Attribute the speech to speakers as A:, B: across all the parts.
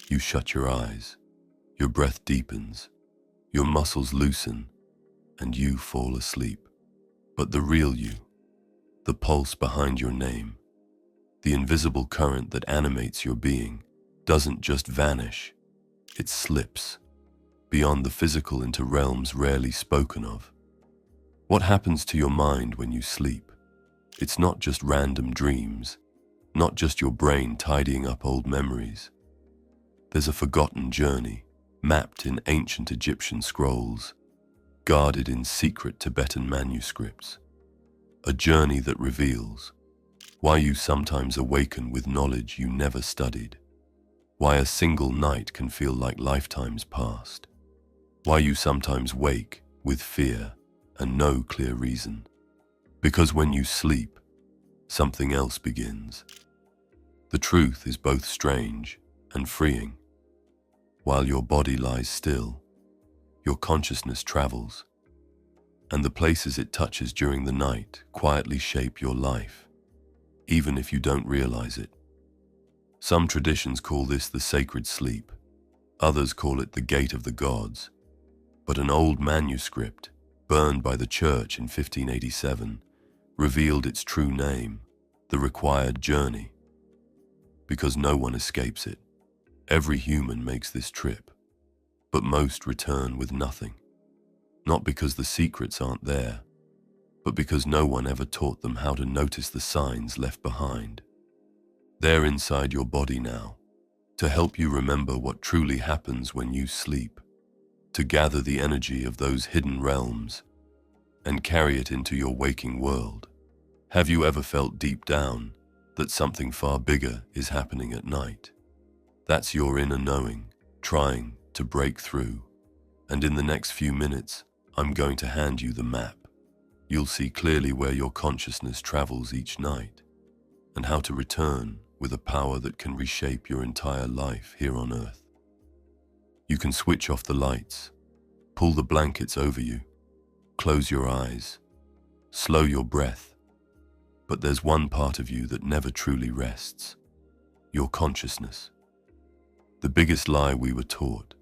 A: You shut your eyes, your breath deepens, your muscles loosen, and you fall asleep. But the real you, the pulse behind your name, the invisible current that animates your being, doesn't just vanish, it slips beyond the physical into realms rarely spoken of. What happens to your mind when you sleep? It's not just random dreams, not just your brain tidying up old memories. There's a forgotten journey, mapped in ancient Egyptian scrolls, guarded in secret Tibetan manuscripts. A journey that reveals why you sometimes awaken with knowledge you never studied, why a single night can feel like lifetimes past, why you sometimes wake with fear and no clear reason. Because when you sleep, something else begins. The truth is both strange and freeing. While your body lies still, your consciousness travels, and the places it touches during the night quietly shape your life, even if you don't realize it. Some traditions call this the sacred sleep, others call it the gate of the gods, but an old manuscript, burned by the church in 1587, revealed its true name, the required journey. Because no one escapes it. Every human makes this trip, but most return with nothing. Not because the secrets aren't there, but because no one ever taught them how to notice the signs left behind. They're inside your body now, to help you remember what truly happens when you sleep, to gather the energy of those hidden realms and carry it into your waking world. Have you ever felt deep down that something far bigger is happening at night? That's your inner knowing, trying to break through. And in the next few minutes, I'm going to hand you the map. You'll see clearly where your consciousness travels each night, and how to return with a power that can reshape your entire life here on Earth. You can switch off the lights, pull the blankets over you, close your eyes, slow your breath, but there's one part of you that never truly rests: your consciousness. The biggest lie we were taught,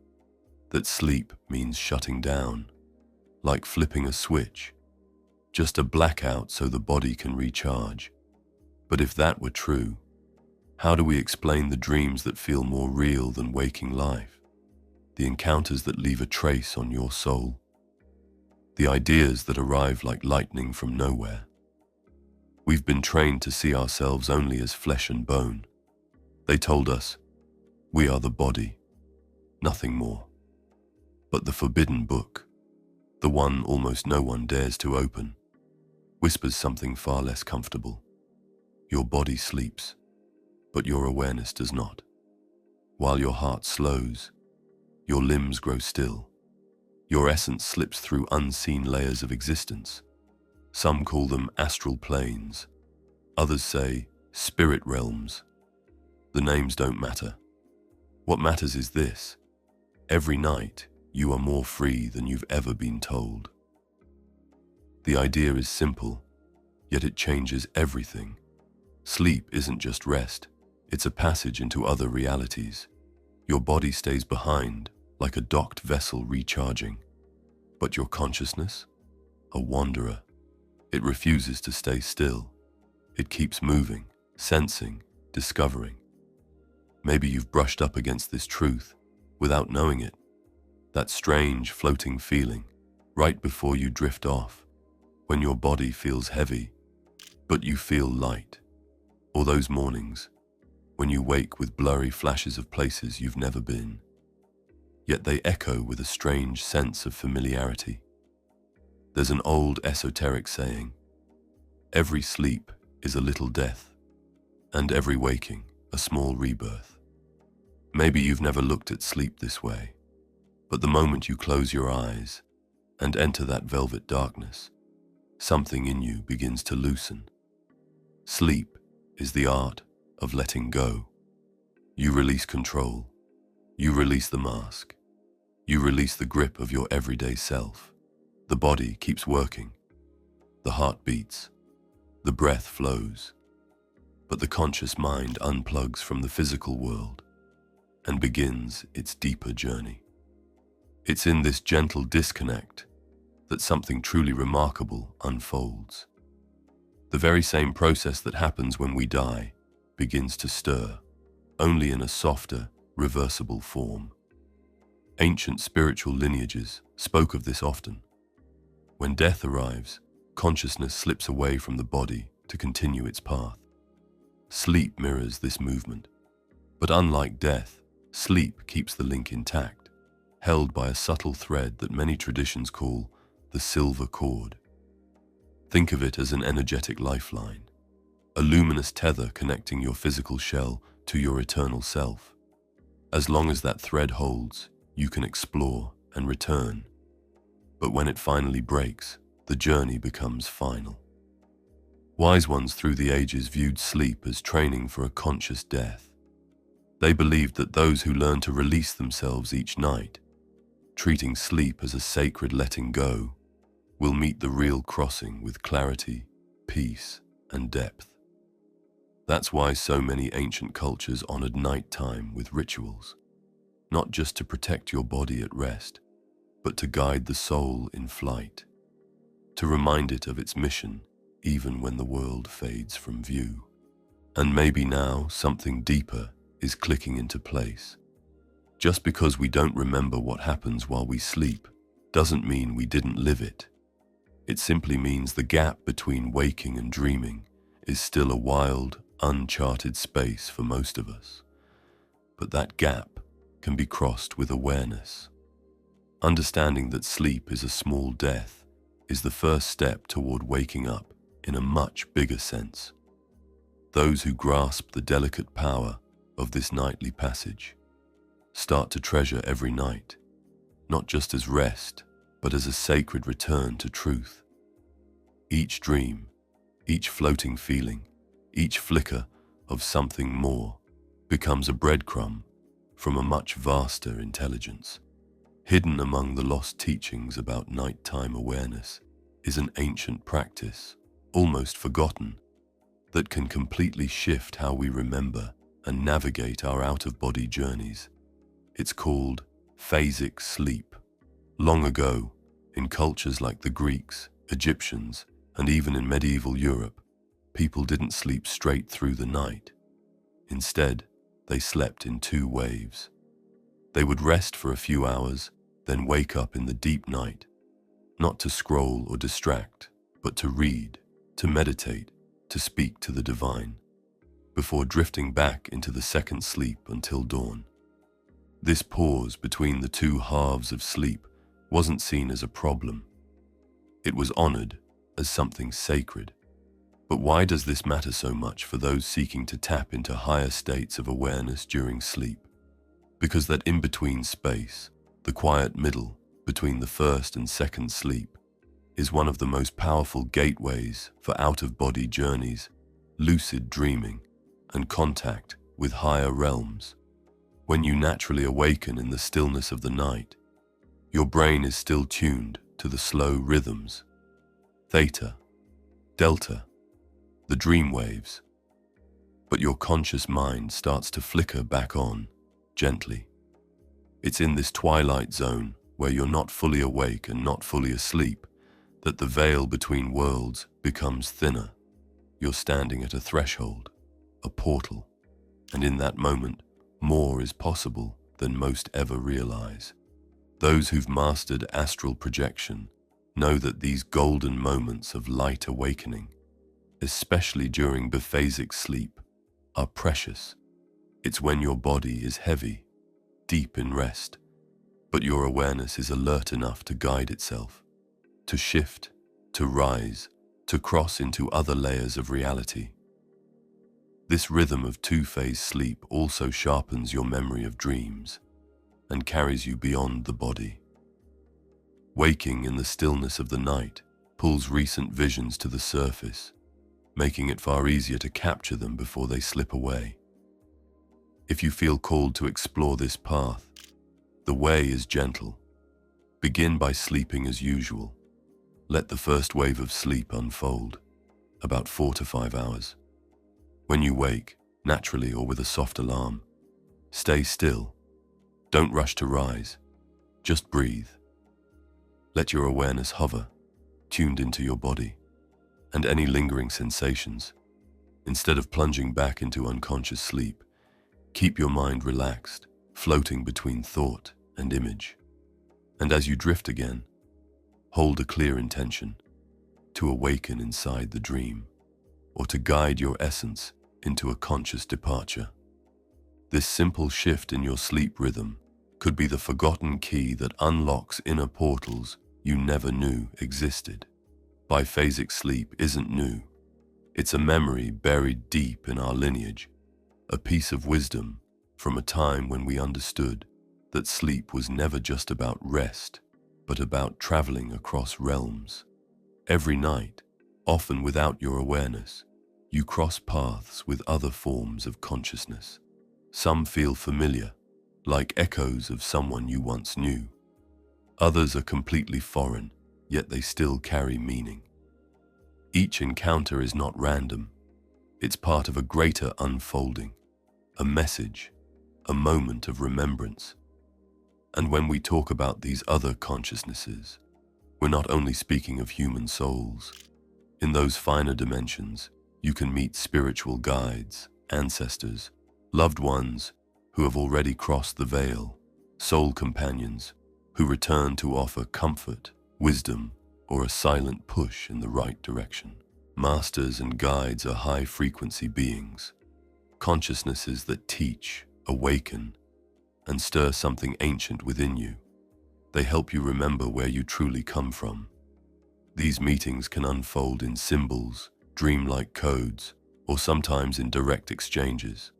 A: that sleep means shutting down, like flipping a switch, just a blackout so the body can recharge. But if that were true, how do we explain the dreams that feel more real than waking life? The encounters that leave a trace on your soul? The ideas that arrive like lightning from nowhere? We've been trained to see ourselves only as flesh and bone. They told us, we are the body, nothing more. But the forbidden book, the one almost no one dares to open, whispers something far less comfortable. Your body sleeps, but your awareness does not. While your heart slows, your limbs grow still. Your essence slips through unseen layers of existence. Some call them astral planes. Others say spirit realms. The names don't matter. What matters is this: every night, you are more free than you've ever been told. The idea is simple, yet it changes everything. Sleep isn't just rest, it's a passage into other realities. Your body stays behind, like a docked vessel recharging. But your consciousness? A wanderer. It refuses to stay still. It keeps moving, sensing, discovering. Maybe you've brushed up against this truth without knowing it. That strange floating feeling right before you drift off, when your body feels heavy, but you feel light. Or those mornings when you wake with blurry flashes of places you've never been, yet they echo with a strange sense of familiarity. There's an old esoteric saying, every sleep is a little death, and every waking a small rebirth. Maybe you've never looked at sleep this way, but the moment you close your eyes and enter that velvet darkness, something in you begins to loosen. Sleep is the art of letting go. You release control. You release the mask. You release the grip of your everyday self. The body keeps working. The heart beats. The breath flows. But the conscious mind unplugs from the physical world. and begins its deeper journey. It's in this gentle disconnect that something truly remarkable unfolds. The very same process that happens when we die begins to stir, only in a softer, reversible form. Ancient spiritual lineages spoke of this often. When death arrives, consciousness slips away from the body to continue its path. Sleep mirrors this movement. But unlike death, sleep keeps the link intact, held by a subtle thread that many traditions call the silver cord. Think of it as an energetic lifeline, a luminous tether connecting your physical shell to your eternal self. As long as that thread holds, you can explore and return. But when it finally breaks, the journey becomes final. Wise ones through the ages viewed sleep as training for a conscious death. They believed that those who learn to release themselves each night, treating sleep as a sacred letting go, will meet the real crossing with clarity, peace, and depth. That's why so many ancient cultures honored nighttime with rituals, not just to protect your body at rest, but to guide the soul in flight, to remind it of its mission even when the world fades from view. And maybe now something deeper is clicking into place. Just because we don't remember what happens while we sleep doesn't mean we didn't live it. It simply means the gap between waking and dreaming is still a wild, uncharted space for most of us. But that gap can be crossed with awareness. Understanding that sleep is a small death is the first step toward waking up in a much bigger sense. Those who grasp the delicate power of this nightly passage start to treasure every night, not just as rest, but as a sacred return to truth. Each dream, each floating feeling, each flicker of something more becomes a breadcrumb from a much vaster intelligence. Hidden among the lost teachings about nighttime awareness is an ancient practice, almost forgotten, that can completely shift how we remember and navigate our out-of-body journeys. It's called phasic sleep. Long ago, in cultures like the Greeks, Egyptians, and even in medieval Europe, people didn't sleep straight through the night. Instead, they slept in two waves. They would rest for a few hours, then wake up in the deep night, not to scroll or distract, but to read, to meditate, to speak to the divine, before drifting back into the second sleep until dawn. This pause between the two halves of sleep wasn't seen as a problem. It was honored as something sacred. But why does this matter so much for those seeking to tap into higher states of awareness during sleep? Because that in-between space, the quiet middle between the first and second sleep, is one of the most powerful gateways for out-of-body journeys, lucid dreaming, and contact with higher realms. When you naturally awaken in the stillness of the night, your brain is still tuned to the slow rhythms, theta, delta, the dream waves. But your conscious mind starts to flicker back on, gently. It's in this twilight zone where you're not fully awake and not fully asleep that the veil between worlds becomes thinner. You're standing at a threshold, a portal, and in that moment, more is possible than most ever realize. Those who've mastered astral projection know that these golden moments of light awakening, especially during biphasic sleep, are precious. It's when your body is heavy, deep in rest, but your awareness is alert enough to guide itself, to shift, to rise, to cross into other layers of reality. This rhythm of two-phase sleep also sharpens your memory of dreams and carries you beyond the body. Waking in the stillness of the night pulls recent visions to the surface, making it far easier to capture them before they slip away. If you feel called to explore this path, the way is gentle. Begin by sleeping as usual. Let the first wave of sleep unfold, about 4 to 5 hours. When you wake, naturally or with a soft alarm, stay still Don't rush to rise. Just breathe. Let your awareness hover, tuned into your body, and any lingering sensations. Instead of plunging back into unconscious sleep, keep your mind relaxed, floating between thought and image. And as you drift again, hold a clear intention to awaken inside the dream, or to guide your essence into a conscious departure. This simple shift in your sleep rhythm could be the forgotten key that unlocks inner portals you never knew existed. Biphasic sleep isn't new. It's a memory buried deep in our lineage, a piece of wisdom from a time when we understood that sleep was never just about rest, but about traveling across realms. Every night, often without your awareness, you cross paths with other forms of consciousness. Some feel familiar, like echoes of someone you once knew. Others are completely foreign, yet they still carry meaning. Each encounter is not random. It's part of a greater unfolding, a message, a moment of remembrance. And when we talk about these other consciousnesses, we're not only speaking of human souls. In those finer dimensions, you can meet spiritual guides, ancestors, loved ones who have already crossed the veil, soul companions who return to offer comfort, wisdom, or a silent push in the right direction. Masters and guides are high-frequency beings, consciousnesses that teach, awaken, and stir something ancient within you. They help you remember where you truly come from. These meetings can unfold in symbols, dreamlike codes, or sometimes in direct exchanges,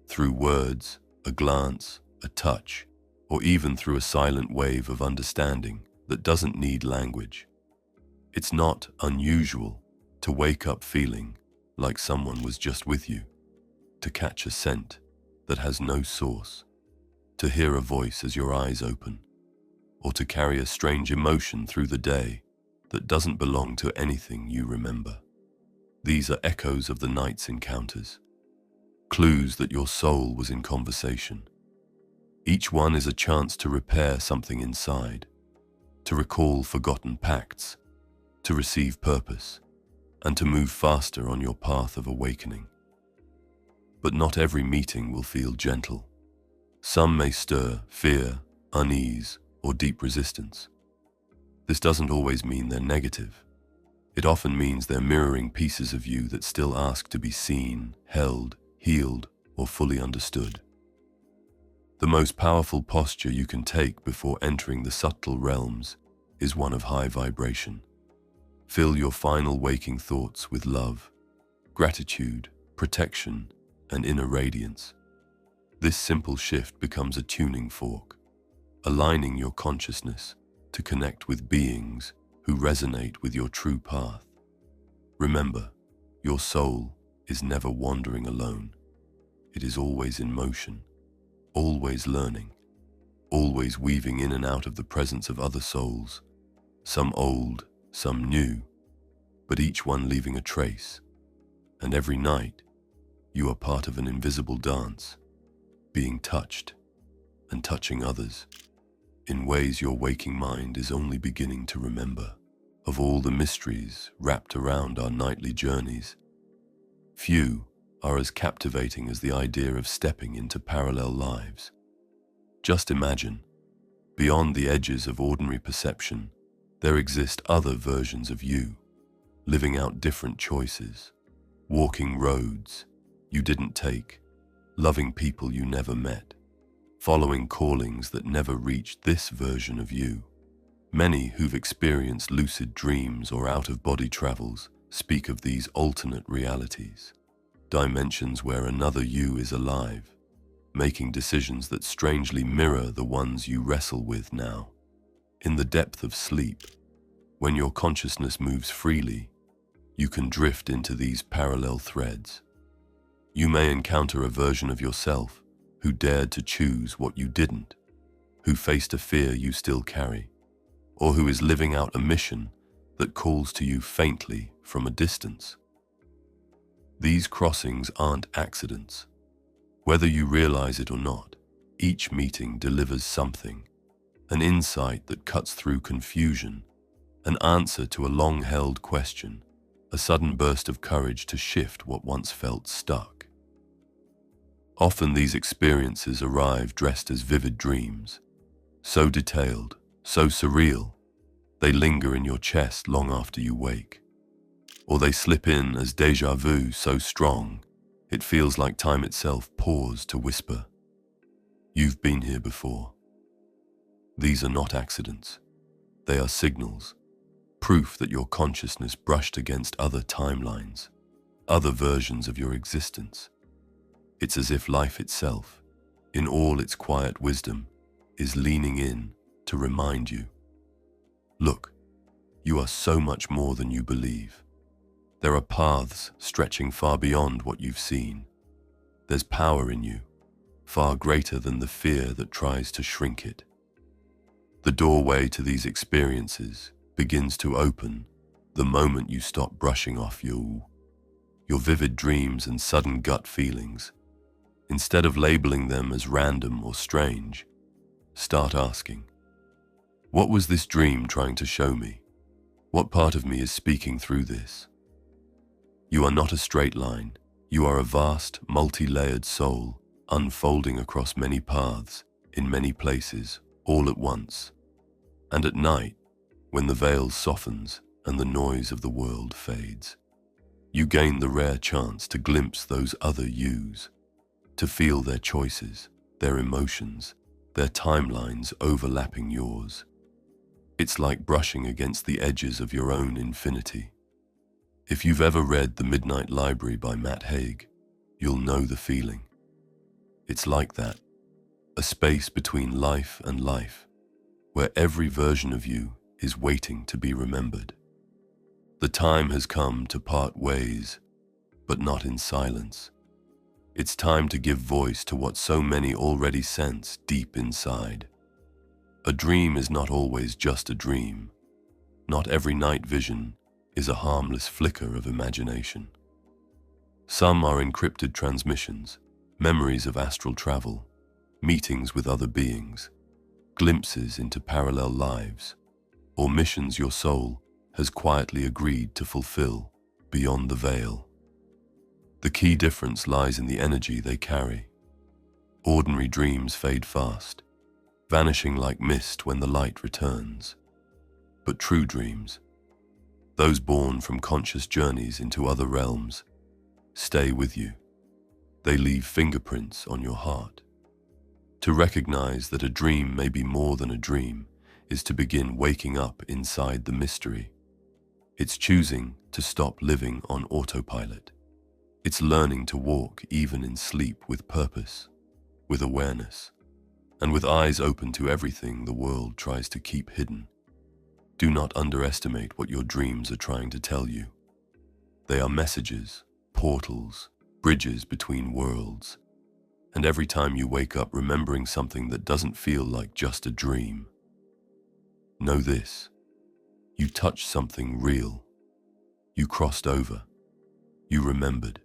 A: through words, a glance, a touch, or even through a silent wave of understanding that doesn't need language. It's not unusual to wake up feeling like someone was just with you, to catch a scent that has no source, to hear a voice as your eyes open, or to carry a strange emotion through the day that doesn't belong to anything you remember. These are echoes of the night's encounters, clues that your soul was in conversation. Each one is a chance to repair something inside, to recall forgotten pacts, to receive purpose, and to move faster on your path of awakening. But not every meeting will feel gentle. Some may stir fear, unease, or deep resistance. This doesn't always mean they're negative. It often means they're mirroring pieces of you that still ask to be seen, held, healed, or fully understood. The most powerful posture you can take before entering the subtle realms is one of high vibration. Fill your final waking thoughts with love, gratitude, protection, and inner radiance. This simple shift becomes a tuning fork, aligning your consciousness to connect with beings who resonate with your true path. Remember, your soul is never wandering alone. It is always in motion, always learning, always weaving in and out of the presence of other souls, some old, some new, but each one leaving a trace. And every night, you are part of an invisible dance, being touched and touching others in ways your waking mind is only beginning to remember. Of all the mysteries wrapped around our nightly journeys, few are as captivating as the idea of stepping into parallel lives. Just imagine, beyond the edges of ordinary perception, there exist other versions of you, living out different choices, walking roads you didn't take, loving people you never met, following callings that never reached this version of you. Many who've experienced lucid dreams or out-of-body travels speak of these alternate realities, dimensions where another you is alive, making decisions that strangely mirror the ones you wrestle with now. In the depth of sleep, when your consciousness moves freely, you can drift into these parallel threads. You may encounter a version of yourself who dared to choose what you didn't, who faced a fear you still carry, or who is living out a mission that calls to you faintly from a distance. These crossings aren't accidents. Whether you realize it or not, each meeting delivers something, an insight that cuts through confusion, an answer to a long-held question, a sudden burst of courage to shift what once felt stuck. Often these experiences arrive dressed as vivid dreams, so detailed, so surreal, they linger in your chest long after you wake. Or they slip in as déjà vu so strong, it feels like time itself paused to whisper, "You've been here before." These are not accidents. They are signals, proof that your consciousness brushed against other timelines, other versions of your existence. It's as if life itself, in all its quiet wisdom, is leaning in to remind you, look, you are so much more than you believe. There are paths stretching far beyond what you've seen. There's power in you, far greater than the fear that tries to shrink it. The doorway to these experiences begins to open the moment you stop brushing off your vivid dreams and sudden gut feelings. Instead of labeling them as random or strange, start asking, what was this dream trying to show me? What part of me is speaking through this? You are not a straight line. You are a vast, multi-layered soul, unfolding across many paths, in many places, all at once. And at night, when the veil softens and the noise of the world fades, you gain the rare chance to glimpse those other yous, to feel their choices, their emotions, their timelines overlapping yours. It's like brushing against the edges of your own infinity. If you've ever read The Midnight Library by Matt Haig, you'll know the feeling. It's like that, a space between life and life, where every version of you is waiting to be remembered. The time has come to part ways, but not in silence. It's time to give voice to what so many already sense deep inside. A dream is not always just a dream. Not every night vision is a harmless flicker of imagination. Some are encrypted transmissions, memories of astral travel, meetings with other beings, glimpses into parallel lives, or missions your soul has quietly agreed to fulfill beyond the veil. The key difference lies in the energy they carry. Ordinary dreams fade fast, vanishing like mist when the light returns. But true dreams, those born from conscious journeys into other realms, stay with you. They leave fingerprints on your heart. To recognize that a dream may be more than a dream is to begin waking up inside the mystery. It's choosing to stop living on autopilot. It's learning to walk even in sleep with purpose, with awareness, and with eyes open to everything the world tries to keep hidden. Do not underestimate what your dreams are trying to tell you. They are messages, portals, bridges between worlds. And every time you wake up remembering something that doesn't feel like just a dream, know this: you touched something real. You crossed over. You remembered.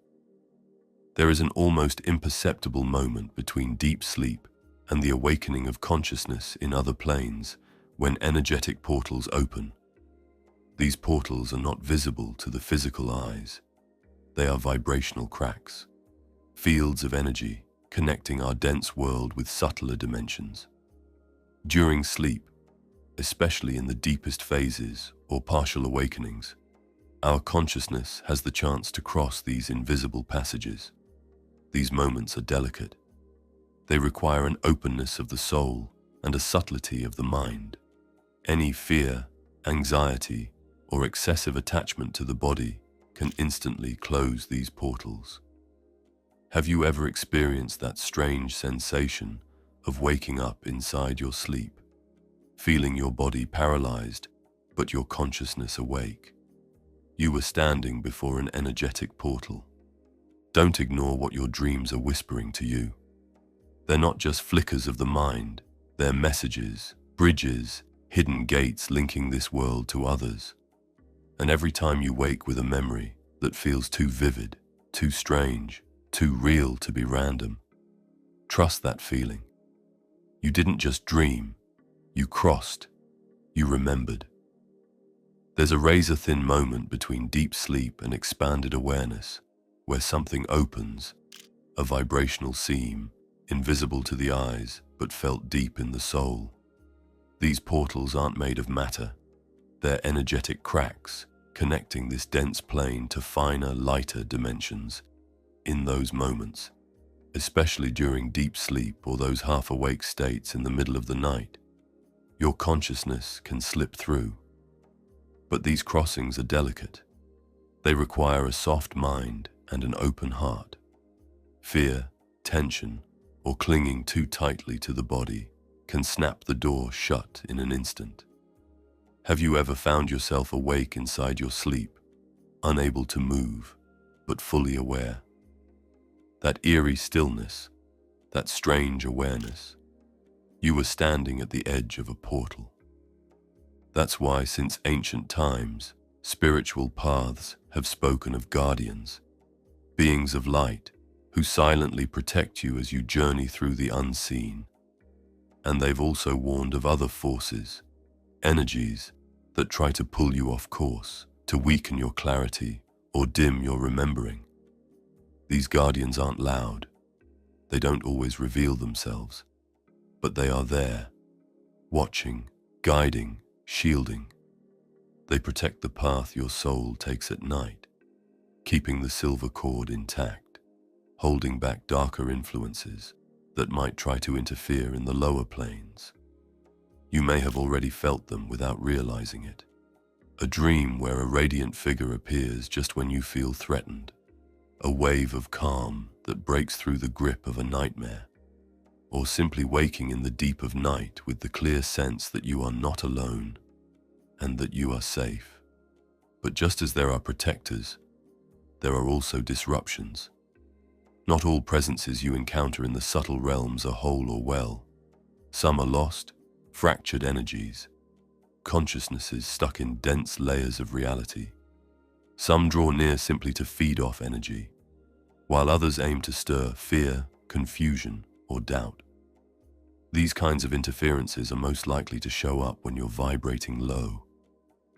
A: There is an almost imperceptible moment between deep sleep and the awakening of consciousness in other planes when energetic portals open. These portals are not visible to the physical eyes. They are vibrational cracks, fields of energy connecting our dense world with subtler dimensions. During sleep, especially in the deepest phases or partial awakenings, our consciousness has the chance to cross these invisible passages. These moments are delicate. They require an openness of the soul and a subtlety of the mind. Any fear, anxiety, or excessive attachment to the body can instantly close these portals. Have you ever experienced that strange sensation of waking up inside your sleep, feeling your body paralyzed, but your consciousness awake? You were standing before an energetic portal. Don't ignore what your dreams are whispering to you. They're not just flickers of the mind, they're messages, bridges, hidden gates linking this world to others. And every time you wake with a memory that feels too vivid, too strange, too real to be random, trust that feeling. You didn't just dream, you crossed, you remembered. There's a razor-thin moment between deep sleep and expanded awareness, where something opens, a vibrational seam, invisible to the eyes, but felt deep in the soul. These portals aren't made of matter. They're energetic cracks, connecting this dense plane to finer, lighter dimensions. In those moments, especially during deep sleep or those half-awake states in the middle of the night, your consciousness can slip through. But these crossings are delicate. They require a soft mind and an open heart. Fear, tension, or clinging too tightly to the body can snap the door shut in an instant. Have you ever found yourself awake inside your sleep, unable to move, but fully aware? That eerie stillness, that strange awareness. You were standing at the edge of a portal. That's why, since ancient times, spiritual paths have spoken of guardians, beings of light who silently protect you as you journey through the unseen. And they've also warned of other forces, energies that try to pull you off course, to weaken your clarity or dim your remembering. These guardians aren't loud. They don't always reveal themselves, but they are there, watching, guiding, shielding. They protect the path your soul takes at night, keeping the silver cord intact, holding back darker influences that might try to interfere in the lower planes. You may have already felt them without realizing it. A dream where a radiant figure appears just when you feel threatened. A wave of calm that breaks through the grip of a nightmare. Or simply waking in the deep of night with the clear sense that you are not alone and that you are safe. But just as there are protectors, there are also disruptions. Not all presences you encounter in the subtle realms are whole or well. Some are lost, fractured energies, consciousnesses stuck in dense layers of reality. Some draw near simply to feed off energy, while others aim to stir fear, confusion, or doubt. These kinds of interferences are most likely to show up when you're vibrating low,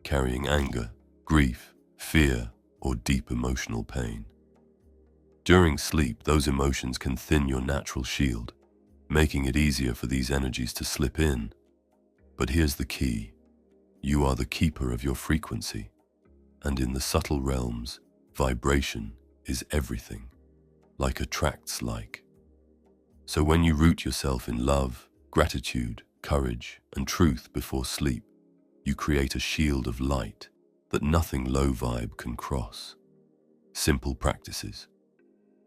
A: carrying anger, grief, fear, or deep emotional pain. During sleep, those emotions can thin your natural shield, making it easier for these energies to slip in. But here's the key. You are the keeper of your frequency, and in the subtle realms, vibration is everything, like attracts like. So when you root yourself in love, gratitude, courage, and truth before sleep, you create a shield of light that nothing low vibe can cross. Simple practices,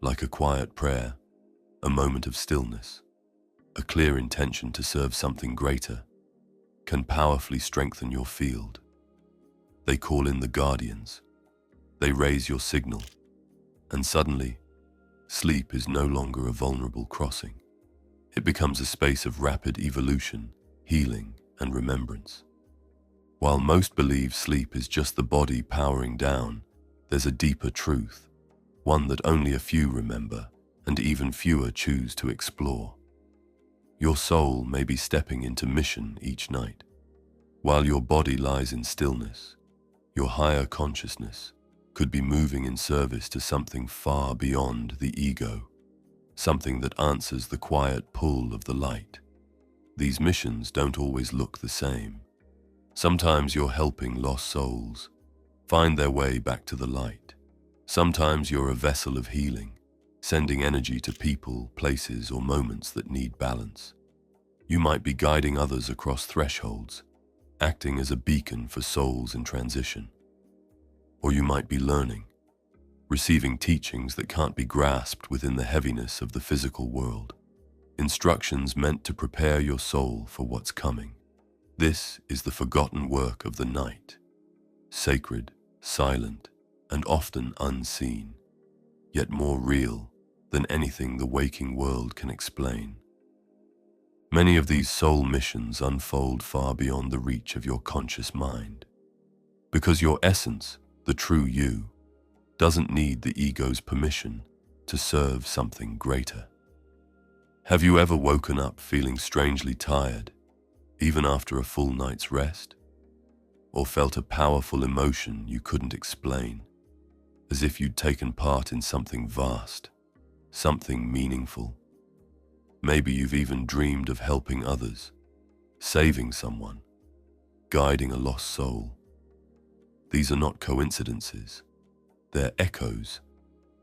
A: like a quiet prayer, a moment of stillness, a clear intention to serve something greater, can powerfully strengthen your field. They call in the guardians. They raise your signal. And suddenly, sleep is no longer a vulnerable crossing. It becomes a space of rapid evolution, healing, and remembrance. While most believe sleep is just the body powering down, there's a deeper truth, one that only a few remember, and even fewer choose to explore. Your soul may be stepping into mission each night. While your body lies in stillness, your higher consciousness could be moving in service to something far beyond the ego, something that answers the quiet pull of the light. These missions don't always look the same. Sometimes you're helping lost souls find their way back to the light. Sometimes you're a vessel of healing, sending energy to people, places, or moments that need balance. You might be guiding others across thresholds, acting as a beacon for souls in transition. Or you might be learning, receiving teachings that can't be grasped within the heaviness of the physical world. Instructions meant to prepare your soul for what's coming. This is the forgotten work of the night, sacred, silent, and often unseen, yet more real than anything the waking world can explain. Many of these soul missions unfold far beyond the reach of your conscious mind, because your essence, the true you, doesn't need the ego's permission to serve something greater. Have you ever woken up feeling strangely tired, even after a full night's rest? Or felt a powerful emotion you couldn't explain, as if you'd taken part in something vast, something meaningful? Maybe you've even dreamed of helping others, saving someone, guiding a lost soul. These are not coincidences. They're echoes,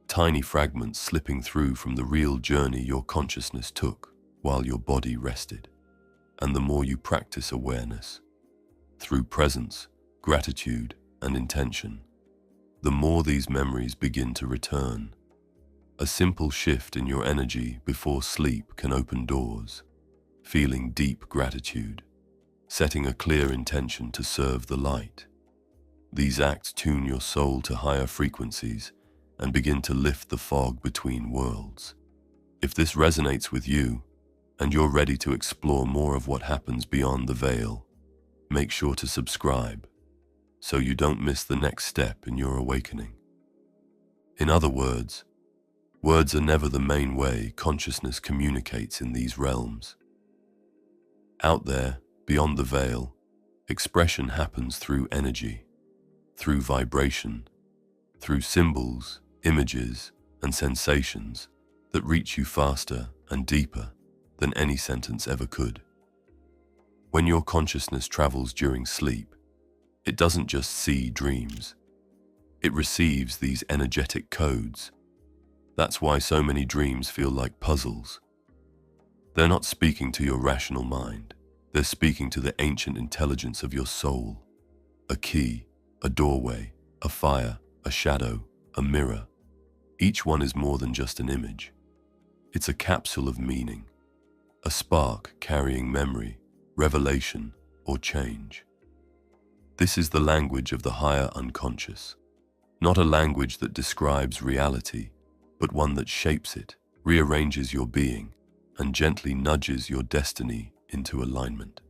A: tiny fragments slipping through from the real journey your consciousness took while your body rested. And the more you practice awareness, through presence, gratitude, and intention, the more these memories begin to return. A simple shift in your energy before sleep can open doors, feeling deep gratitude, setting a clear intention to serve the light. These acts tune your soul to higher frequencies and begin to lift the fog between worlds. If this resonates with you, and you're ready to explore more of what happens beyond the veil, make sure to subscribe so you don't miss the next step in your awakening. In other words, words are never the main way consciousness communicates in these realms. Out there, beyond the veil, expression happens through energy, through vibration, through symbols, images, and sensations that reach you faster and deeper than any sentence ever could. When your consciousness travels during sleep, it doesn't just see dreams. It receives these energetic codes. That's why so many dreams feel like puzzles. They're not speaking to your rational mind. They're speaking to the ancient intelligence of your soul. A key, a doorway, a fire, a shadow, a mirror. Each one is more than just an image. It's a capsule of meaning, a spark carrying memory, revelation, or change. This is the language of the higher unconscious, not a language that describes reality, but one that shapes it, rearranges your being, and gently nudges your destiny into alignment.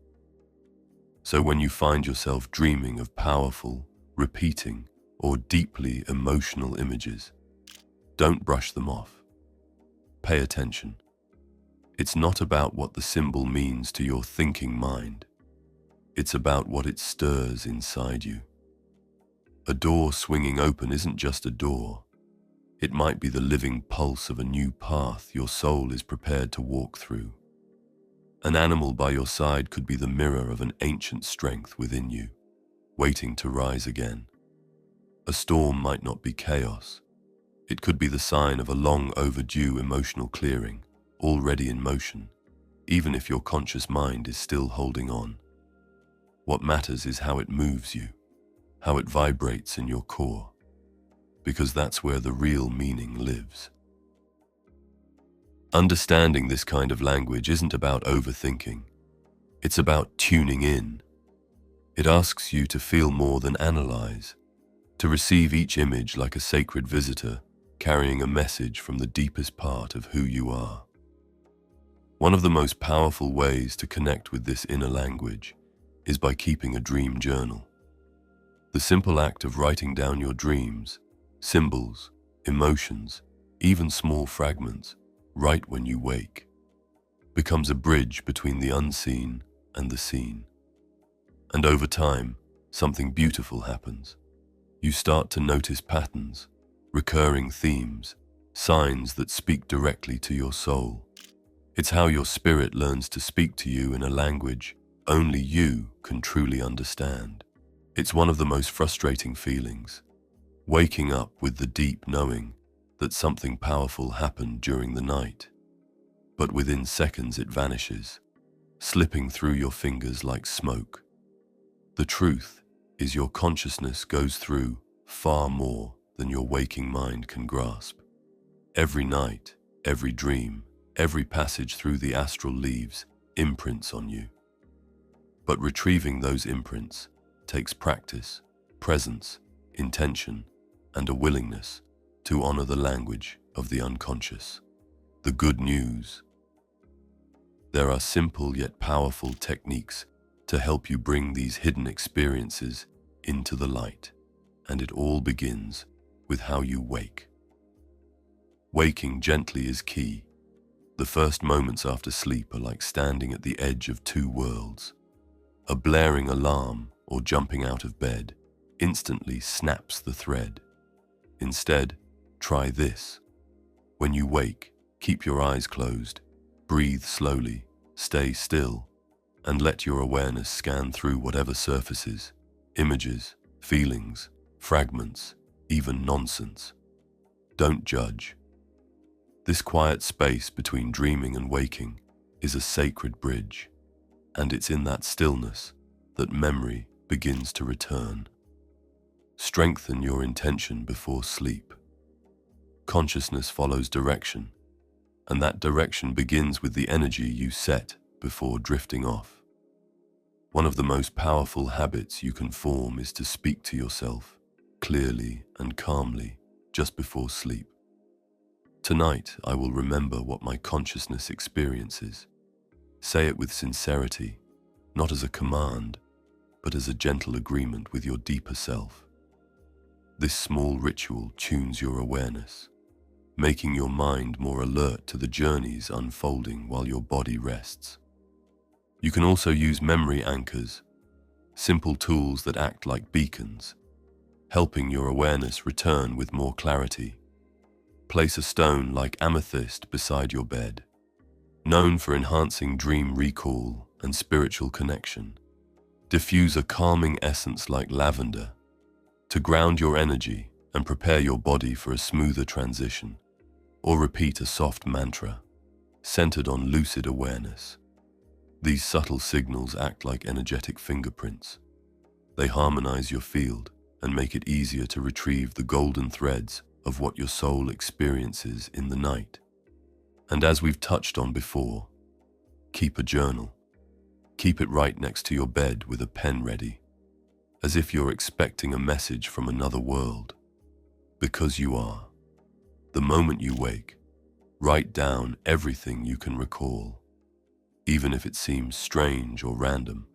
A: So when you find yourself dreaming of powerful, repeating, or deeply emotional images, don't brush them off. Pay attention. It's not about what the symbol means to your thinking mind. It's about what it stirs inside you. A door swinging open isn't just a door. It might be the living pulse of a new path your soul is prepared to walk through. An animal by your side could be the mirror of an ancient strength within you, waiting to rise again. A storm might not be chaos. It could be the sign of a long overdue emotional clearing, already in motion, even if your conscious mind is still holding on. What matters is how it moves you, how it vibrates in your core, because that's where the real meaning lives. Understanding this kind of language isn't about overthinking. It's about tuning in. It asks you to feel more than analyze, to receive each image like a sacred visitor carrying a message from the deepest part of who you are. One of the most powerful ways to connect with this inner language is by keeping a dream journal. The simple act of writing down your dreams, symbols, emotions, even small fragments, right when you wake, becomes a bridge between the unseen and the seen. And over time, something beautiful happens. You start to notice patterns, recurring themes, signs that speak directly to your soul. It's how your spirit learns to speak to you in a language only you can truly understand. It's one of the most frustrating feelings, waking up with the deep knowing that something powerful happened during the night, but within seconds it vanishes, slipping through your fingers like smoke. The truth is your consciousness goes through far more than your waking mind can grasp. Every night, every dream, every passage through the astral leaves imprints on you. But retrieving those imprints takes practice, presence, intention, and a willingness to honor the language of the unconscious. The good news: there are simple yet powerful techniques to help you bring these hidden experiences into the light, and it all begins with how you wake. Waking gently is key. The first moments after sleep are like standing at the edge of two worlds. A blaring alarm or jumping out of bed instantly snaps the thread. Instead, try this. When you wake, keep your eyes closed, breathe slowly, stay still, and let your awareness scan through whatever surfaces, images, feelings, fragments, even nonsense. Don't judge. This quiet space between dreaming and waking is a sacred bridge, and it's in that stillness that memory begins to return. Strengthen your intention before sleep. Consciousness follows direction, and that direction begins with the energy you set before drifting off. One of the most powerful habits you can form is to speak to yourself clearly and calmly just before sleep. Tonight, I will remember what my consciousness experiences. Say it with sincerity, not as a command, but as a gentle agreement with your deeper self. This small ritual tunes your awareness, making your mind more alert to the journeys unfolding while your body rests. You can also use memory anchors, simple tools that act like beacons, helping your awareness return with more clarity. Place a stone like amethyst beside your bed, known for enhancing dream recall and spiritual connection. Diffuse a calming essence like lavender to ground your energy and prepare your body for a smoother transition. Or repeat a soft mantra, centered on lucid awareness. These subtle signals act like energetic fingerprints. They harmonize your field and make it easier to retrieve the golden threads of what your soul experiences in the night. And as we've touched on before, keep a journal. Keep it right next to your bed with a pen ready, as if you're expecting a message from another world. Because you are. The moment you wake, write down everything you can recall, even if it seems strange or random.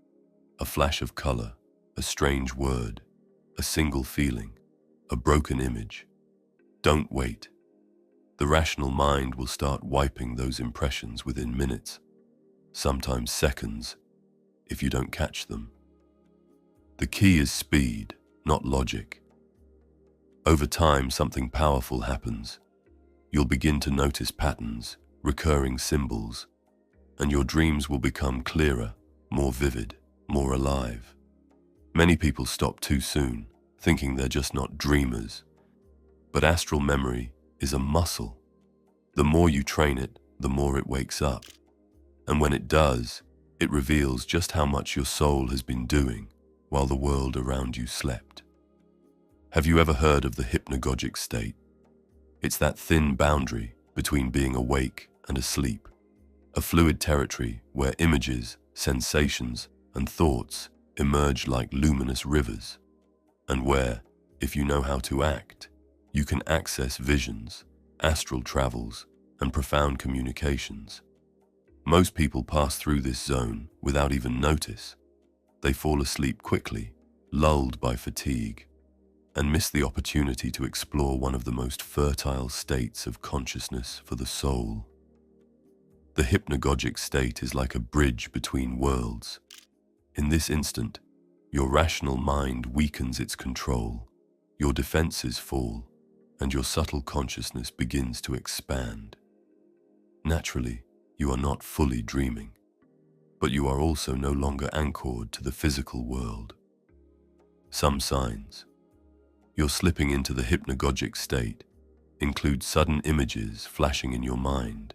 A: A flash of color, a strange word, a single feeling, a broken image. Don't wait. The rational mind will start wiping those impressions within minutes, sometimes seconds, if you don't catch them. The key is speed, not logic. Over time, something powerful happens. You'll begin to notice patterns, recurring symbols, and your dreams will become clearer, more vivid, more alive. Many people stop too soon, thinking they're just not dreamers. But astral memory is a muscle. The more you train it, the more it wakes up. And when it does, it reveals just how much your soul has been doing while the world around you slept. Have you ever heard of the hypnagogic state? It's that thin boundary between being awake and asleep, a fluid territory where images, sensations, and thoughts emerge like luminous rivers, and where, if you know how to act, you can access visions, astral travels, and profound communications. Most people pass through this zone without even notice. They fall asleep quickly, lulled by fatigue, and miss the opportunity to explore one of the most fertile states of consciousness for the soul. The hypnagogic state is like a bridge between worlds. In this instant, your rational mind weakens its control, your defenses fall, and your subtle consciousness begins to expand. Naturally, you are not fully dreaming, but you are also no longer anchored to the physical world. Some signs. You're slipping into the hypnagogic state include sudden images flashing in your mind,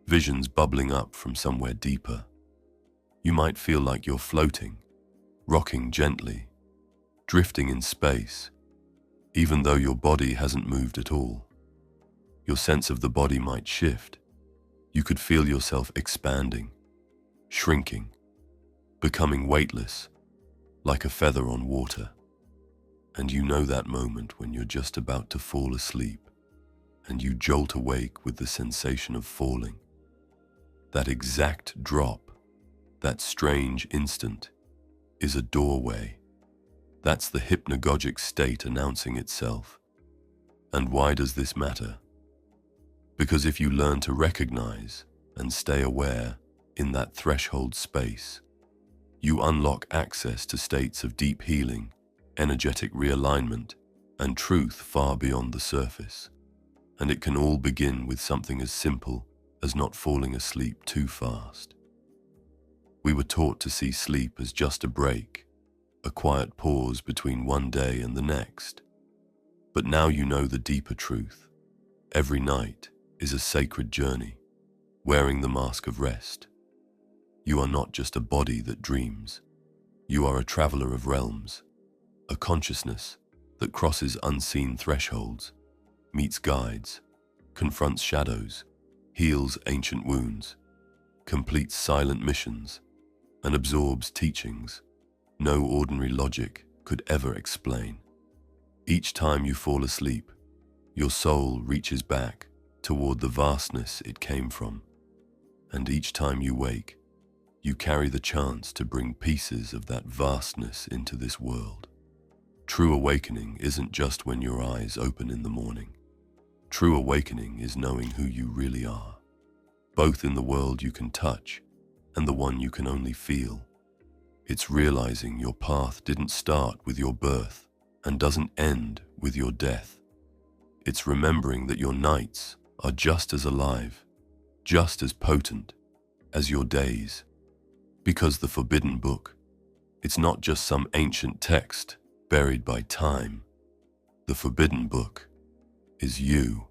A: visions bubbling up from somewhere deeper. You might feel like you're floating, rocking gently, drifting in space, even though your body hasn't moved at all. Your sense of the body might shift. You could feel yourself expanding, shrinking, becoming weightless, like a feather on water. And you know that moment when you're just about to fall asleep, and you jolt awake with the sensation of falling. That exact drop, that strange instant, is a doorway. That's the hypnagogic state announcing itself. And why does this matter? Because if you learn to recognize and stay aware in that threshold space, you unlock access to states of deep healing, energetic realignment, and truth far beyond the surface. And it can all begin with something as simple as not falling asleep too fast. We were taught to see sleep as just a break, a quiet pause between one day and the next. But now you know the deeper truth. Every night is a sacred journey, wearing the mask of rest. You are not just a body that dreams. You are a traveler of realms, a consciousness that crosses unseen thresholds, meets guides, confronts shadows, heals ancient wounds, completes silent missions, and absorbs teachings no ordinary logic could ever explain. Each time you fall asleep, your soul reaches back toward the vastness it came from, and each time you wake, you carry the chance to bring pieces of that vastness into this world. True awakening isn't just when your eyes open in the morning. True awakening is knowing who you really are, both in the world you can touch and the one you can only feel. It's realizing your path didn't start with your birth and doesn't end with your death. It's remembering that your nights are just as alive, just as potent as your days. Because the Forbidden Book, it's not just some ancient text buried by time. The Forbidden Book is you.